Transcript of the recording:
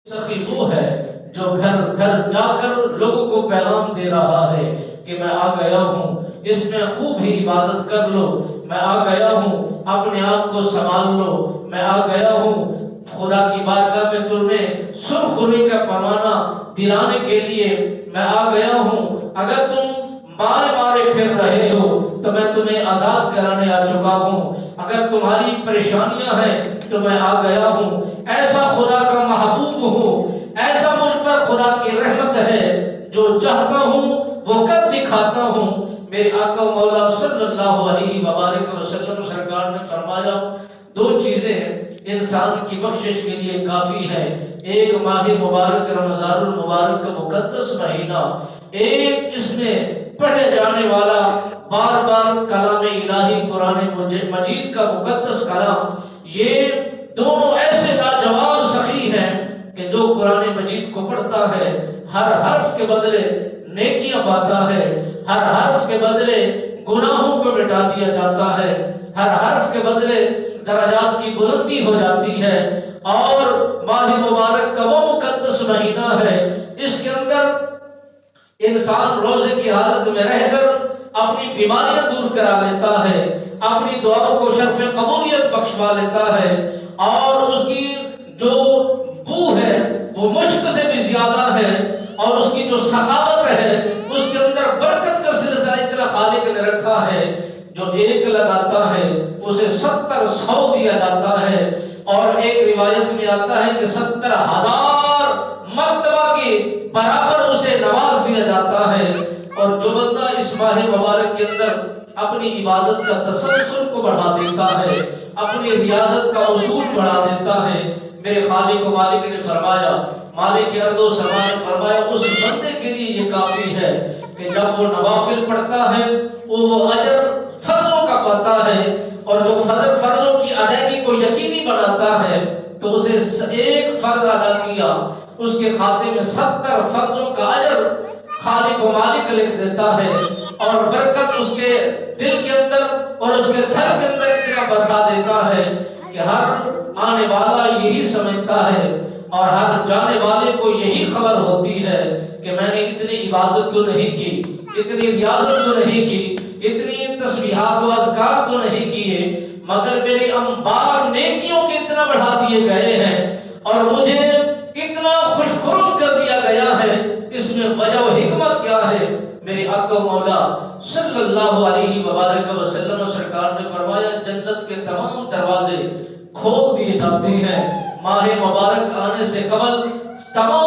سخی وہ ہے جو گھر گھر جا کر لوگوں کو پیغام دے رہا ہے کہ میں آ گیا ہوں، اس میں خوب ہی عبادت کر لو، میں آ گیا ہوں، اپنے آپ کو سنبھال لو، میں آ گیا ہوں خدا کی بارگاہ میں تمہیں سرخ روئی کا پیمانہ دلانے کے لیے میں آ گیا ہوں۔ اگر تم مارے مارے پھر رہے ہو تو میں تمہیں آزاد کرانے آ چکا ہوں، اگر تمہاری پریشانیاں ہیں تو میں آ گیا ہوں، ایسا خدا کا محبوب ہوں، ایسا مجھ پر خدا کی رحمت ہے، جو چاہتا ہوں وہ کر دکھاتا ہوں۔ میرے آقا مولا صلی اللہ علیہ وآلہ وسلم سرکار نے فرمایا دو چیزیں انسان کی بخشش کے لیے کافی ہے، ایک ماہ مبارک رمضان المبارک کا مقدس مہینہ، ایک اس میں پڑھے جانے والا بار بار کلام الہی قرآن مجید کا مقدس کلام، یہ دونوں ایسے لاجواب سخی ہیں کہ جو قرآن مجید کو پڑھتا ہے ہر حرف کے بدلے نیکیاں پاتا ہے، ہر حرف کے بدلے گناہوں کو مٹا دیا جاتا ہے، ہر حرف کے بدلے درجات کی بلندی ہو جاتی ہے۔ اور ماہ مبارک کا وہ مقدس مہینہ ہے، اس کے اندر انسان روزے کی حالت میں رہ کر اپنی بیماریاں دور کرا لیتا ہے، اپنی دعاؤں کو شرف قبولیت بخشوا لیتا ہے، اور اس کی جو بو ہے وہ مشک سے بھی زیادہ ہے، اور اس کی جو سخاوت ہے اس کے اندر برکت کا سلسلہ اتنا خالق نے رکھا ہے، جو ایک لگاتا ہے اسے 70 دیا جاتا ہے، اور ایک روایت میں آتا ہے کہ 70,000 مرتبہ کے برابر اسے نواز دیا جاتا ہے۔ اور جو بندہ اس ماہ مبارک کے اندر اپنی عبادت کا تسلسل کو بڑھا دیتا ہے، اپنی ریاضت کا اصول بڑھا دیتا ہے، میرے خالق و مالک نے فرمایا، مالک ارض و سما نے فرمایا اس بندے کے لیے یہ کافی ہے کہ جب وہ نوافل پڑھتا ہے وہ اجر فرضوں کا پاتا ہے، اور جو فرضوں کی ادائیگی کو یقینی بناتا ہے تو اسے ایک فرض ادا کیا اس کے کھاتے میں 70 فرضوں کا اجر خالق و مالک لکھ دیتا ہے، اور برکت اس کے دل کے اندر اور اس کے گھر کے اندر اتنا بسا دیتا ہے کہ ہر آنے والا یہی سمجھتا ہے اور ہر جانے والے کو یہی خبر ہوتی ہے کہ میں نے اتنی عبادت تو نہیں کی، اتنی ریاضت تو نہیں کی، اتنی تسبیحات و اذکار تو نہیں کیے، مگر میرے انبار نیکیوں کے اتنا بڑھا دیے گئے ہیں اور مجھے اتنا خوشخرم کر دیا گیا ہے۔ اس میں وجہ و حکمت کیا ہے؟ میرے آقا مولا صلی اللہ علیہ وآلہ وسلم سرکار نے فرمایا جنت کے تمام دروازے کھول دیے جاتے ہیں، ماہ مبارک آنے سے قبل تمام